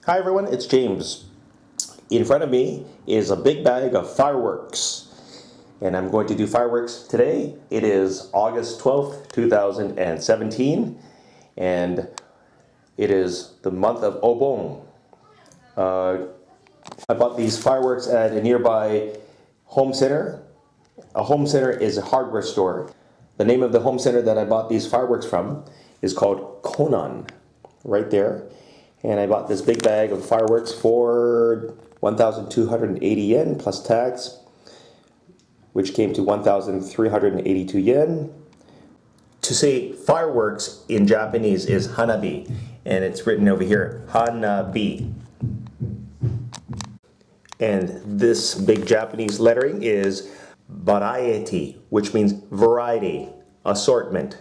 Hi everyone, it's James. In front of me is a big bag of fireworks. And I'm going to do fireworks today. It is August 12th, 2017. And it is the month of Obon. I bought these fireworks at a nearby home center. A home center is a hardware store. The name of the home center that I bought these fireworks from is called Konan, right there. And I bought this big bag of fireworks for 1,280 yen plus tax, which came to 1,382 yen. To say fireworks in Japanese is hanabi, and it's written over here, hanabi. And this big Japanese lettering is variety, which means variety, assortment.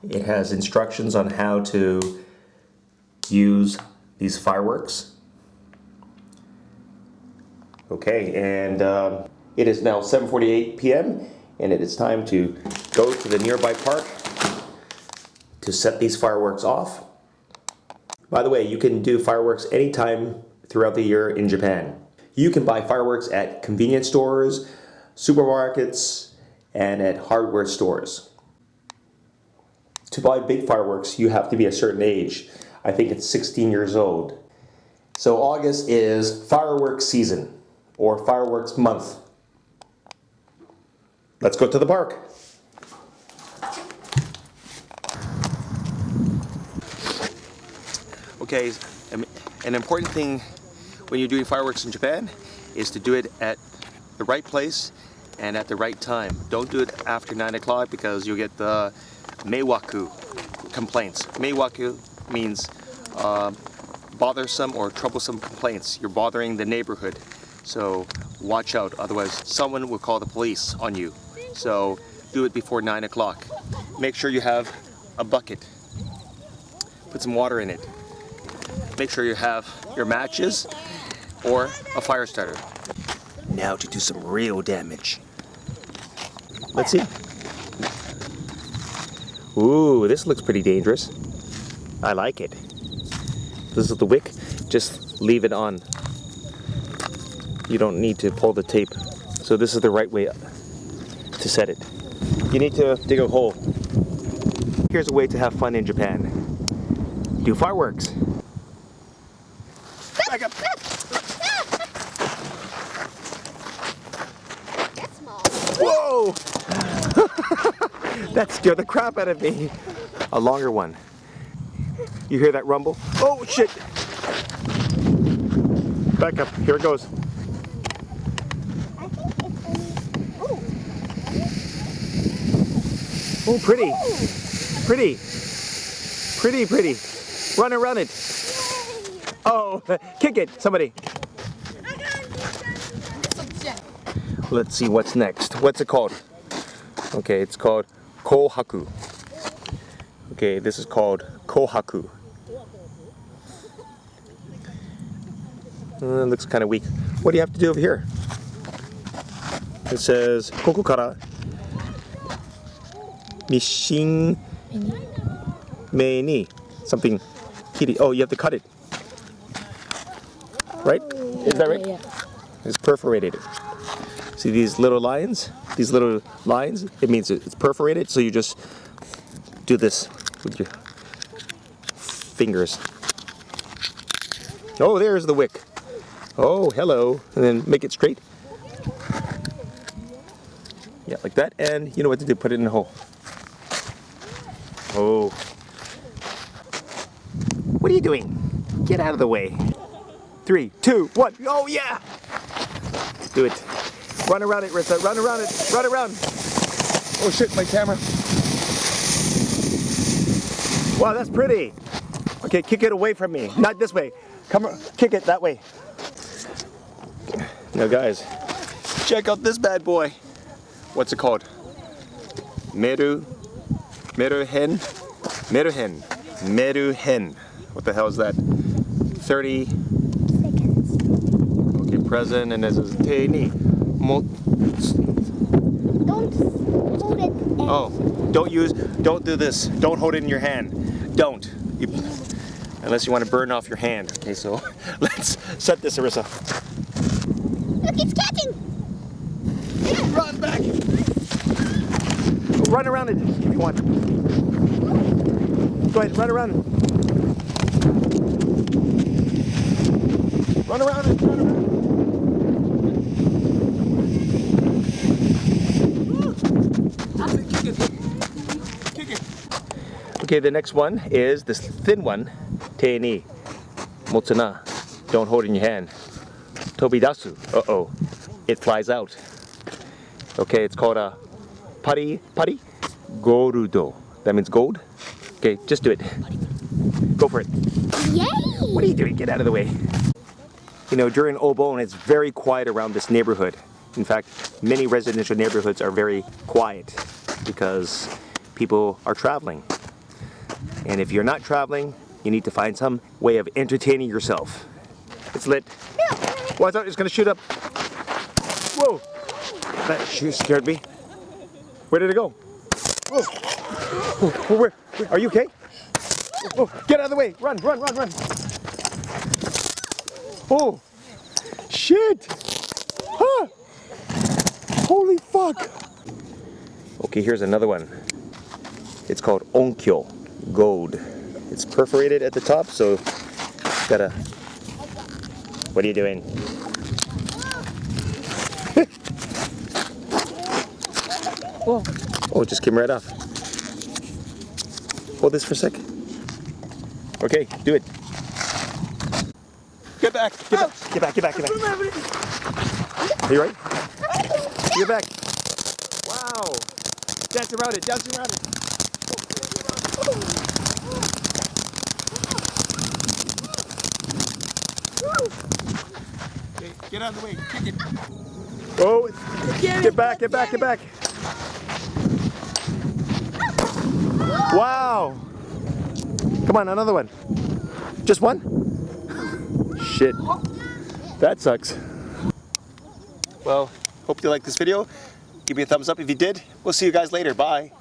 It has instructions on how to use these fireworks. Okay, and it is now 7:48 p.m. and it is time to go to the nearby park to set these fireworks off. By the way, you can do fireworks anytime throughout the year in Japan. You can buy fireworks at convenience stores, supermarkets, and at hardware stores. To buy big fireworks, you have to be a certain age. I think it's 16 years old. So August is fireworks season, or fireworks month. Let's go to the park. Okay, an important thing when you're doing fireworks in Japan is to do it at the right place and at the right time. Don't do it after 9 o'clock because you'll get the meiwaku complaints. Meiwaku means bothersome or troublesome complaints. You're bothering the neighborhood. So watch out, otherwise someone will call the police on you. So do it before 9 o'clock. Make sure you have a bucket. Put some water in it. Make sure you have your matches or a fire starter. Now to do some real damage. Let's see. Ooh, this looks pretty dangerous. I like it. This is the wick. Just leave it on. You don't need to pull the tape. So this is the right way to set it. You need to dig a hole. Here's a way to have fun in Japan. Do fireworks. Back up. That's small. Whoa! That scared the crap out of me. A longer one. You hear that rumble? Oh shit! Back up. Here it goes. I think it's only. Oh, pretty. Ooh. Pretty. Pretty, pretty. Run and run it. Oh, kick it, somebody. Let's see what's next. What's it called? Okay, it's called Kohaku. Okay, this is called Kohaku. It looks kind of weak. What do you have to do over here? It says Koko kara Mishin Mei ni something kiri. Oh, you have to cut it. Right? Is that right? Yeah. It's perforated. See these little lines? These little lines? It means it's perforated, so you just do this with your fingers. Oh, there's the wick. Oh, hello. And then make it straight. Yeah, like that. And you know what to do. Put it in the hole. Oh. What are you doing? Get out of the way. 3, 2, 1. Oh, yeah! Do it. Run around it, Rissa. Run around it. Run around. Oh, shit, my camera. Wow, that's pretty. Okay, kick it away from me. Not this way. Come on, kick it that way. Now, guys, check out this bad boy. What's it called? Meruhen. What the hell is that? 30 Seconds. Okay, present, and this is te ni. Don't hold it Oh, don't do this. Don't hold it in your hand. Don't. Unless you want to burn off your hand. Okay, so let's set this, Arissa. Look, it's catching. Run back. Run around it if you want. Go ahead, run around it. Run around it, run around it. Kick it. Okay, the next one is this thin one. Te ni. Motsuna. Don't hold it in your hand. Tobidasu. Uh-oh. It flies out. Okay, it's called a pari gorudo. That means gold. Okay, just do it. Go for it. Yay! What are you doing? Get out of the way. You know, during Obon, it's very quiet around this neighborhood. In fact, many residential neighborhoods are very quiet because people are traveling. And if you're not traveling, you need to find some way of entertaining yourself. It's lit. Oh, I thought it was going to shoot up. Whoa! That scared me. Where did it go? Whoa! Where? Are you okay? Oh, get out of the way! Run, run, run, run! Oh! Shit! Huh! Holy fuck! Okay, here's another one. It's called onkyo, gold. It's perforated at the top, so gotta. What are you doing? Whoa! Oh, it just came right off. Hold this for a sec. Okay, do it. Get back! Get back! Get back! Get back! Get back! Are you right? Get back! Wow! Dance around it! Dance around it! Okay, get out of the way! Kick it! Oh! Get back! Get back! Get back! Wow! Come on, another one. Just one? Shit. That sucks. Well, hope you liked this video. Give me a thumbs up if you did. We'll see you guys later. Bye.